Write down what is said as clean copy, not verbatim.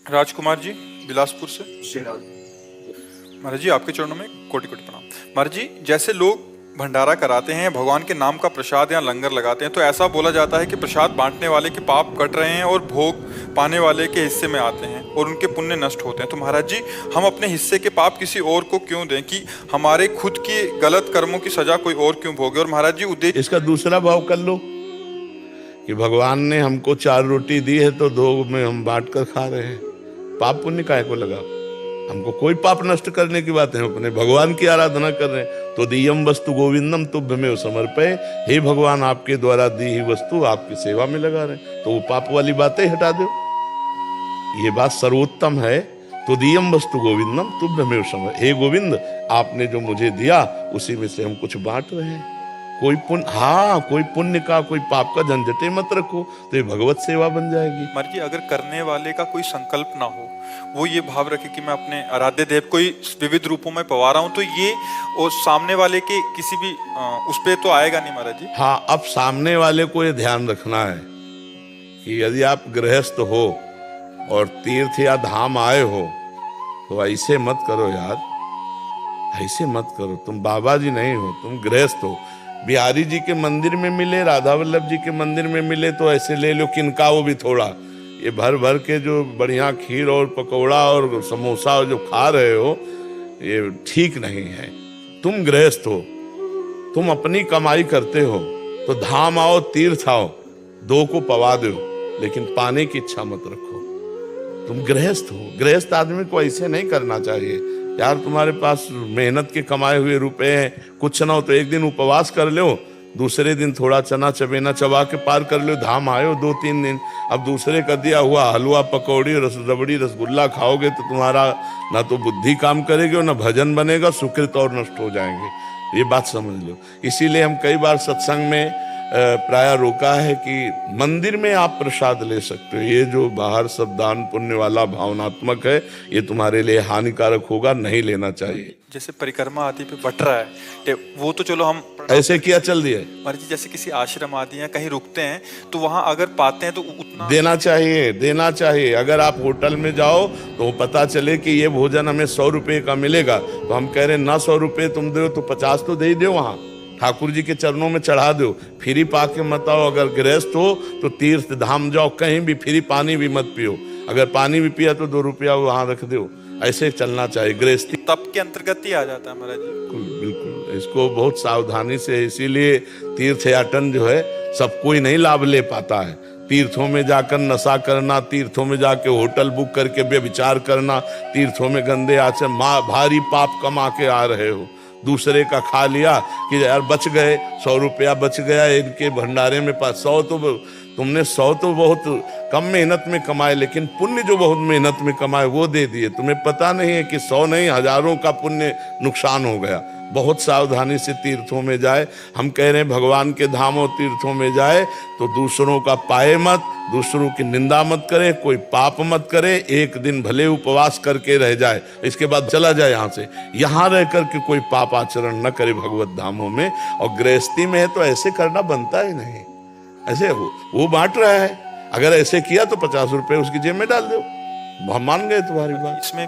राजकुमार जी बिलासपुर से। महाराज जी आपके चरणों में कोटि कोटि प्रणाम। महाराज जी जैसे लोग भंडारा कराते हैं, भगवान के नाम का प्रसाद या लंगर लगाते हैं, तो ऐसा बोला जाता है कि प्रसाद बांटने वाले के पाप कट रहे हैं और भोग पाने वाले के हिस्से में आते हैं और उनके पुण्य नष्ट होते हैं। तो महाराज जी हम अपने हिस्से के पाप किसी और को क्यों दें, कि हमारे खुद के गलत कर्मों की सजा कोई और क्यों भोगे? और महाराज जी उद्देश्य इसका दूसरा भाव कर लो कि भगवान ने हमको 4 रोटी दी है तो 2 में हम बांट कर खा रहे हैं। पाप पुण्य काहे को लगा? हमको कोई पाप नष्ट करने की बात है, हम अपने भगवान की आराधना कर रहे हैं। तो दियम वस्तु गोविंदम तुभ्यमेव समर्पये, हे भगवान आपके द्वारा दी ही वस्तु आपकी सेवा में लगा रहे हैं, तो वो पाप वाली बातें हटा दो। ये बात सर्वोत्तम है। तो दियम वस्तु गोविंदम तुभ्यमेव समर्पये, हे गोविंद आपने जो मुझे दिया उसी में से हम कुछ बांट रहे हैं। कोई पुण्य, हाँ कोई पुण्य का कोई पाप का झंझटे मत रखो, तो ये भगवत सेवा बन जाएगी। महाराज जी अगर करने वाले का कोई संकल्प ना हो, वो ये भाव रखे कि मैं अपने आराध्य देव को विविध रूपों में पवा रहा हूँ, तो ये और सामने वाले के किसी भी उस पे तो आएगा नहीं महाराज जी। हाँ, अब सामने वाले को ये ध्यान रखना है कि यदि आप गृहस्थ हो और तीर्थ या धाम आए हो तो ऐसे मत करो यार, ऐसे मत करो। तुम बाबा जी नहीं हो, तुम गृहस्थ हो। बिहारी जी के मंदिर में मिले, राधा वल्लभ जी के मंदिर में मिले तो ऐसे ले लो, किनका वो भी थोड़ा। ये भर भर के जो बढ़िया खीर और पकौड़ा और समोसा जो खा रहे हो ये ठीक नहीं है। तुम गृहस्थ हो, तुम अपनी कमाई करते हो, तो धाम आओ तीर्थ आओ, 2 को पवा दो, लेकिन पाने की इच्छा मत रखो। तुम गृहस्थ हो, गृहस्थ आदमी को ऐसे नहीं करना चाहिए यार। तुम्हारे पास मेहनत के कमाए हुए रुपए हैं, कुछ ना हो तो एक दिन उपवास कर लो, दूसरे दिन थोड़ा चना चबेना चबा के पार कर लो। धाम आए हो 2-3 दिन, अब दूसरे का दिया हुआ हलवा पकौड़ी रबड़ी रसगुल्ला खाओगे तो तुम्हारा ना तो बुद्धि काम करेगी और ना भजन बनेगा, सुकृत और नष्ट हो जाएंगे। ये बात समझ लो। इसीलिए हम कई बार सत्संग में प्राय रोका है कि मंदिर में आप प्रसाद ले सकते हो, ये जो बाहर सब दान पुण्य वाला भावनात्मक है ये तुम्हारे लिए हानिकारक होगा, नहीं लेना चाहिए। जैसे परिक्रमा आदि पे बट रहा है वो तो चलो हम ऐसे किया चल दिया। महाराज जी जैसे किसी आश्रम आदि या कहीं रुकते हैं तो वहां अगर पाते हैं तो उतना देना चाहिए, देना चाहिए। अगर आप होटल में जाओ तो पता चले कि ये भोजन हमें 100 रुपए का मिलेगा, तो हम कह रहे हैं ना 100 रुपए तुम दो तो 50 तो दे ही दो, वहां ठाकुर जी के चरणों में चढ़ा दो। फ्री पा के मत आओ। अगर गृहस्थ हो तो तीर्थ धाम जाओ, कहीं भी फ्री पानी भी मत पियो। अगर पानी भी पिया तो 2 रुपया वहां रख दो। ऐसे चलना चाहिए। गृहस्थी तप के अंतर्गत ही आ जाता है महाराज जी। बिल्कुल बिल्कुल, इसको बहुत सावधानी से, इसीलिए तीर्थयाटन जो है सब कोई नहीं लाभ ले पाता है। तीर्थों में जाकर नशा करना, तीर्थों में जाके होटल बुक करके व्यभिचार करना, तीर्थों में गंदे आचरण, भारी पाप कमा के आ रहे हो। दूसरे का खा लिया कि यार बच गए, 100 रुपया बच गया इनके भंडारे में। 100 तो तुमने 100 तो बहुत कम मेहनत में कमाए, लेकिन पुण्य जो बहुत मेहनत में कमाए वो दे दिए। तुम्हें पता नहीं है कि 100 नहीं हजारों का पुण्य नुकसान हो गया। बहुत सावधानी से तीर्थों में जाए। हम कह रहे हैं भगवान के धामों तीर्थों में जाए तो दूसरों का पाए मत, दूसरों की निंदा मत करे, कोई पाप मत करे। एक दिन भले उपवास करके रह जाए, इसके बाद चला जाए यहाँ से। यहाँ रह करके कोई पाप आचरण न करे भगवत धामों में। और गृहस्थी में है तो ऐसे करना बनता ही नहीं। ऐसे वो बांट रहा है, अगर ऐसे किया तो 50 रुपए उसकी जेब में डाल दो, हम मान गए तुम्हारी बात। इसमें